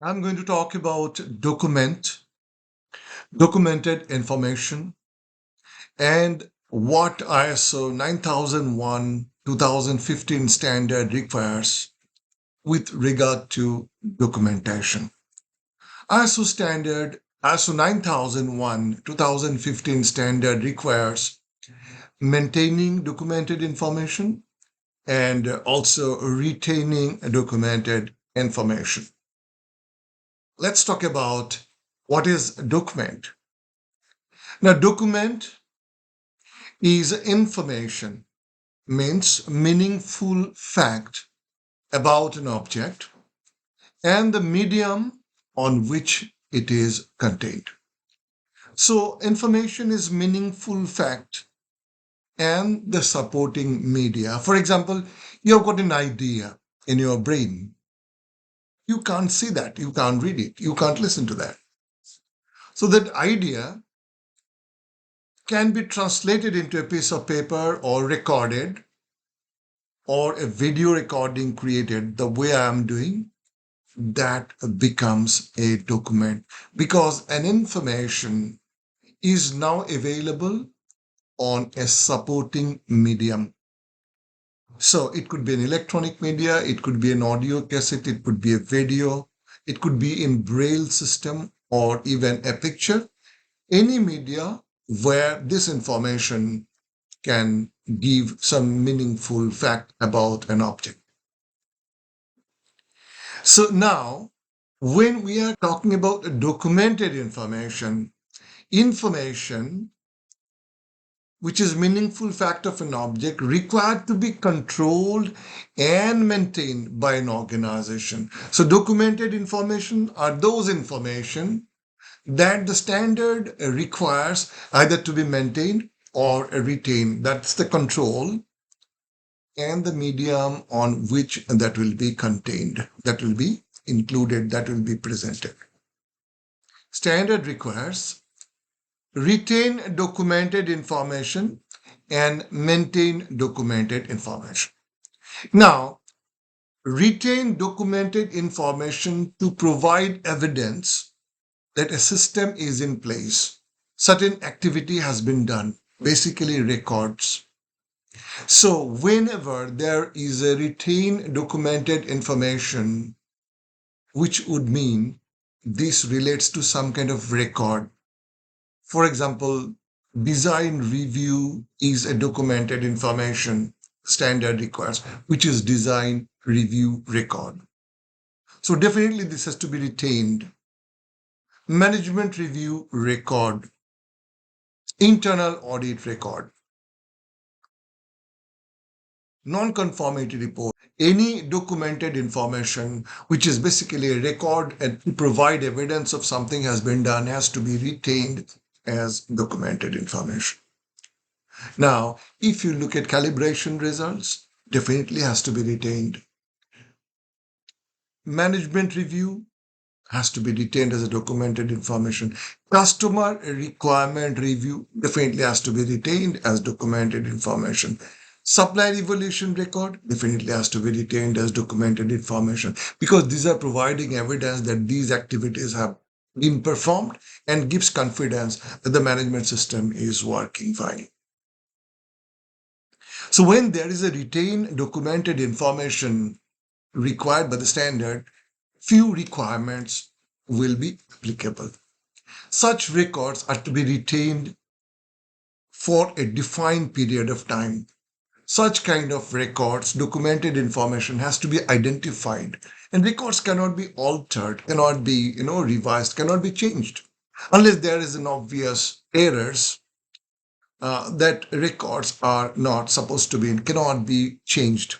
I'm going to talk about documented information, and what ISO 9001 2015 standard requires with regard to documentation. ISO 9001 2015 standard requires maintaining documented information and also retaining documented information. Let's talk about what is document. Now, document is information, means meaningful fact about an object and the medium on which it is contained. So, information is meaningful fact and the supporting media. For example, you've got an idea in your brain. You can't see that, you can't read it, you can't listen to that. So, that idea can be translated into a piece of paper or recorded or a video recording created the way I am doing. That becomes a document because an information is now available on a supporting medium. So it could be an electronic media, it could be an audio cassette, it could be a video, it could be in braille system or even a picture. Any media where this information can give some meaningful fact about an object. So now, when we are talking about documented information which is meaningful fact of an object required to be controlled and maintained by an organization. So documented information are those information that the standard requires either to be maintained or retained. That's the control and the medium on which that will be contained, that will be included, that will be presented. Standard requires retain documented information and maintain documented information. Now, retain documented information to provide evidence that a system is in place, certain activity has been done, basically records. So whenever there is a retained documented information, which would mean this relates to some kind of record. For example, design review is a documented information standard requires, which is design review record. So definitely this has to be retained. Management review record, internal audit record, non-conformity report, any documented information which is basically a record and to provide evidence of something has been done has to be retained as documented information. Now, if you look at calibration results, definitely has to be retained. Management review has to be retained as a documented information. Customer requirement review definitely has to be retained as documented information. Supplier evaluation record definitely has to be retained as documented information because these are providing evidence that these activities have been performed and gives confidence that the management system is working fine. So when there is a retained documented information required by the standard, few requirements will be applicable. Such records are to be retained for a defined period of time. Such kind of records, documented information has to be identified, and records cannot be altered, cannot be revised, cannot be changed unless there is an obvious errors that records are not supposed to be and cannot be changed.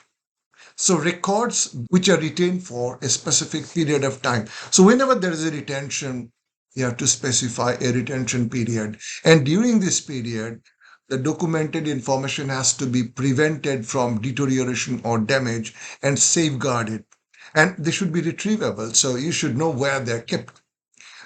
So records which are retained for a specific period of time. So whenever there is a retention, you have to specify a retention period. And during this period, the documented information has to be prevented from deterioration or damage and safeguarded. And they should be retrievable. So you should know where they're kept.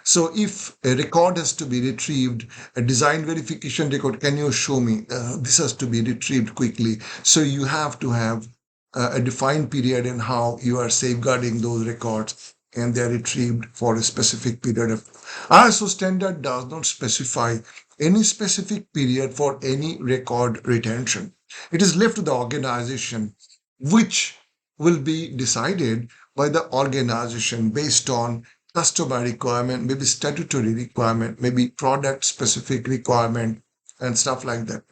So if a record has to be retrieved, a design verification record, can you show me? This has to be retrieved quickly. So you have to have a defined period in how you are safeguarding those records and they are retrieved for a specific period of. ISO standard does not specify any specific period for any record retention. It is left to the organization, which will be decided by the organization based on customer requirement, maybe statutory requirement, maybe product specific requirement, and stuff like that.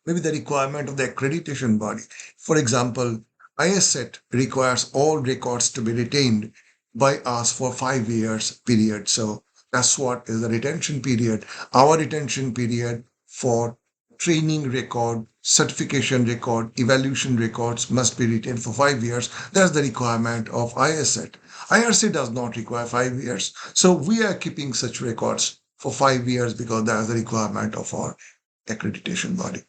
Maybe the requirement of the accreditation body. For example, ISET requires all records to be retained by us for 5 years period. So that's what is the retention period. Our retention period for training record, certification record, evaluation records must be retained for 5 years. That's the requirement of ISET. IRC does not require 5 years. So we are keeping such records for 5 years because that's the requirement of our accreditation body.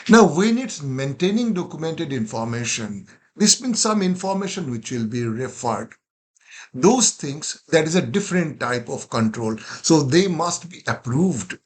Now, when it's maintaining documented information, this means some information which will be referred. Those things, that is a different type of control. So they must be approved.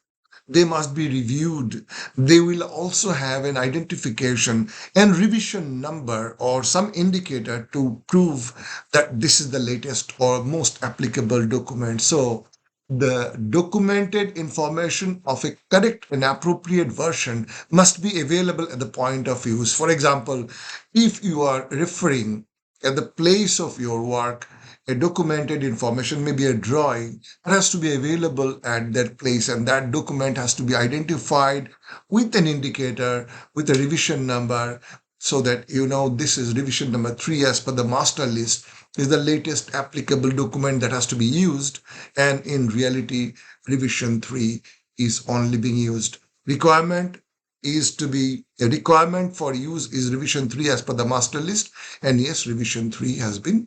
They must be reviewed. They will also have an identification and revision number or some indicator to prove that this is the latest or most applicable document. So the documented information of a correct and appropriate version must be available at the point of use. For example, if you are referring at the place of your work, a documented information, maybe a drawing, it has to be available at that place, and that document has to be identified with an indicator, with a revision number, so that you know this is revision number 3 as per the master list is the latest applicable document that has to be used, and in reality revision 3 is only being used. Requirement is to be a requirement for use is revision 3 as per the master list, and yes, revision 3 has been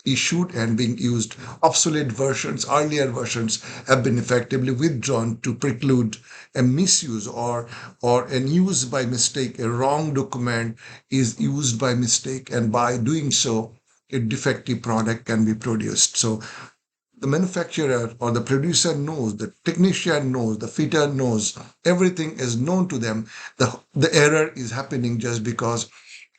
issued and being used. Obsolete versions, earlier versions have been effectively withdrawn to preclude a misuse or an use by mistake. A wrong document is used by mistake, and by doing so, a defective product can be produced. So the manufacturer or the producer knows, the technician knows, the fitter knows, everything is known to them. The error is happening just because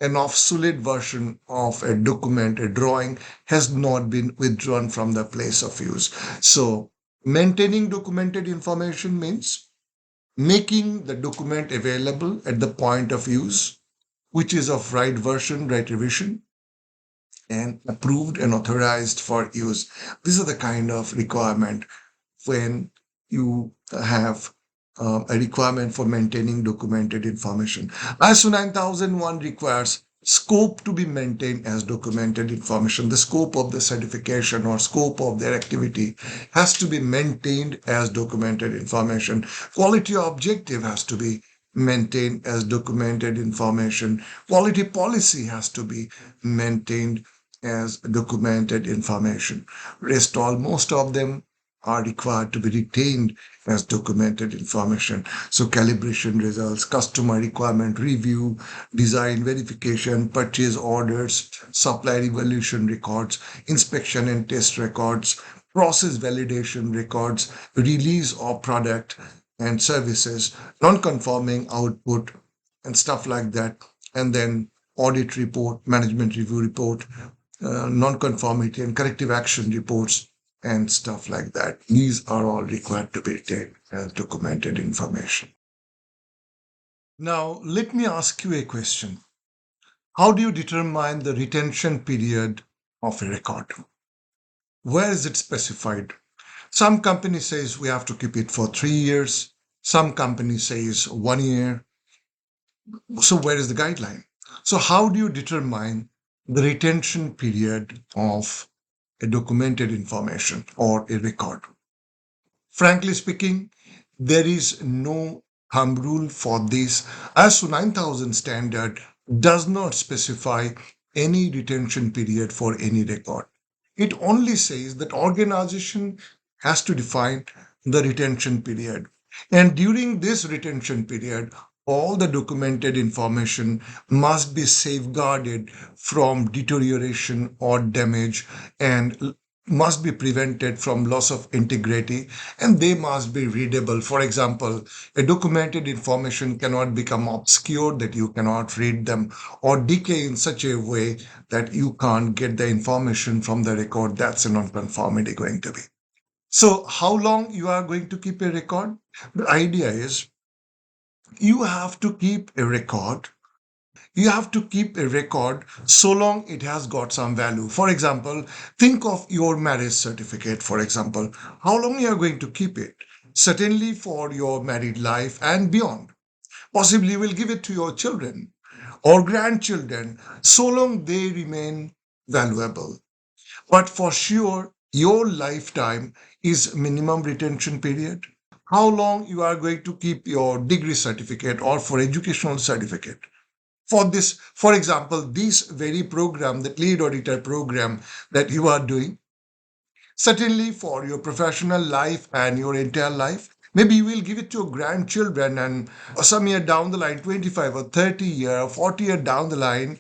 an obsolete version of a document, a drawing, has not been withdrawn from the place of use. So maintaining documented information means making the document available at the point of use, which is of right version, right revision, and approved and authorized for use. These are the kind of requirement when you have a requirement for maintaining documented information. ISO 9001 requires scope to be maintained as documented information. The scope of the certification or scope of their activity has to be maintained as documented information. Quality objective has to be maintained as documented information. Quality policy has to be maintained as documented information. Rest all, most of them are required to be retained as documented information. So calibration results, customer requirement review, design verification, purchase orders, supplier evaluation records, inspection and test records, process validation records, release of product and services, non-conforming output and stuff like that. And then audit report, management review report, non-conformity and corrective action reports and stuff like that. These are all required to be retained as documented information. Now, let me ask you a question. How do you determine the retention period of a record? Where is it specified? Some company says we have to keep it for 3 years. Some company says 1 year. So where is the guideline? So how do you determine the retention period of a documented information or a record? Frankly speaking, there is no thumb rule for this. ISO 9000 standard does not specify any retention period for any record. It only says that organization has to define the retention period. And during this retention period, all the documented information must be safeguarded from deterioration or damage, and must be prevented from loss of integrity, and they must be readable. For example, a documented information cannot become obscure that you cannot read them, or decay in such a way that you can't get the information from the record. That's a non-conformity going to be. So how long you are going to keep a record? The idea is you have to keep a record. You have to keep a record so long it has got some value. For example, think of your marriage certificate, for example. How long you are going to keep it? Certainly for your married life and beyond. Possibly you will give it to your children or grandchildren so long they remain valuable. But for sure, your lifetime is minimum retention period. How long you are going to keep your degree certificate or for educational certificate? For this, for example, this very program, the lead auditor program that you are doing, certainly for your professional life and your entire life, maybe you will give it to your grandchildren, and some year down the line, 25 or 30 year or 40 year down the line,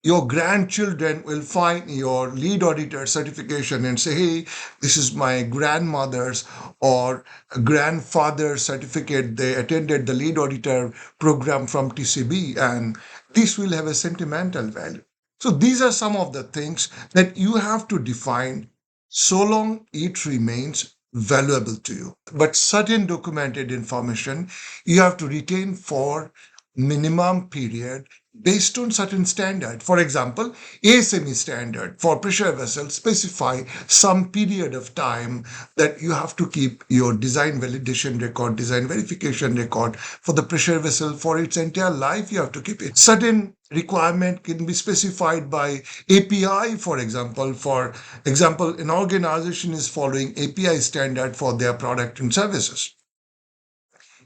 your grandchildren will find your lead auditor certification and say, hey, this is my grandmother's or grandfather's certificate. They attended the lead auditor program from TCB, and this will have a sentimental value. So these are some of the things that you have to define so long it remains valuable to you. But certain documented information you have to retain for minimum period based on certain standard. For example, ASME standard for pressure vessels specify some period of time that you have to keep your design validation record, design verification record for the pressure vessel for its entire life. You have to keep it. Certain requirement can be specified by API, for example. For example, an organization is following API standard for their product and services.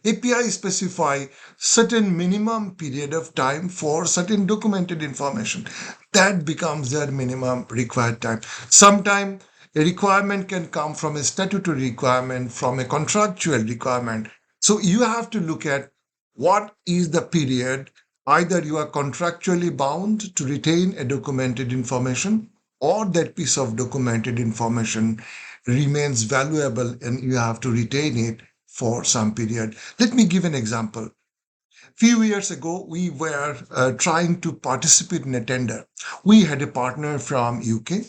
API specify certain minimum period of time for certain documented information. That becomes their minimum required time. Sometimes a requirement can come from a statutory requirement, from a contractual requirement. So you have to look at what is the period. Either you are contractually bound to retain a documented information, or that piece of documented information remains valuable and you have to retain it for some period. Let me give an example. Few years ago, we were trying to participate in a tender. We had a partner from UK,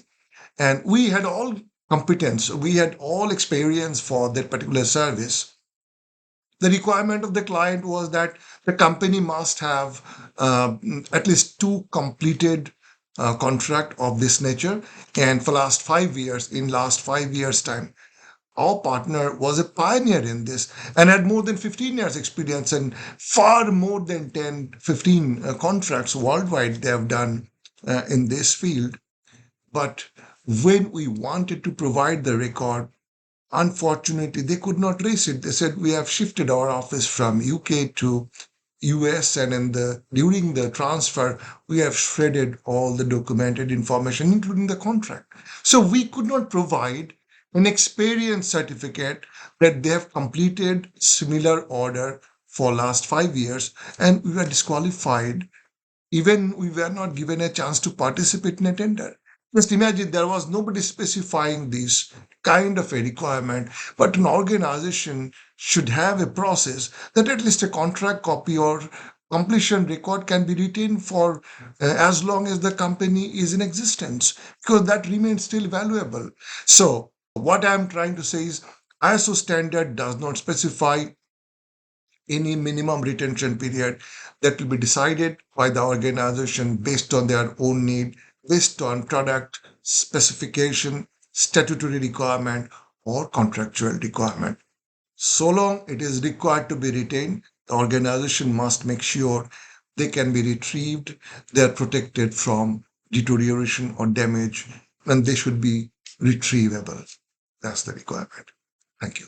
and we had all competence. We had all experience for that particular service. The requirement of the client was that the company must have at least two completed contract of this nature, and for last 5 years time, our partner was a pioneer in this and had more than 15 years experience and far more than 10, 15 contracts worldwide they have done in this field. But when we wanted to provide the record, unfortunately, they could not trace it. They said, we have shifted our office from UK to US, and during the transfer, we have shredded all the documented information, including the contract. So we could not provide an experience certificate that they have completed similar order for last 5 years, and we were disqualified. Even we were not given a chance to participate in a tender. Just imagine, there was nobody specifying this kind of a requirement, but an organization should have a process that at least a contract copy or completion record can be retained for as long as the company is in existence, because that remains still valuable. So what I'm trying to say is ISO standard does not specify any minimum retention period. That will be decided by the organization based on their own need, based on product specification, statutory requirement, or contractual requirement. So long it is required to be retained, the organization must make sure they can be retrieved, they are protected from deterioration or damage, and they should be retrievable. That's the requirement. Thank you.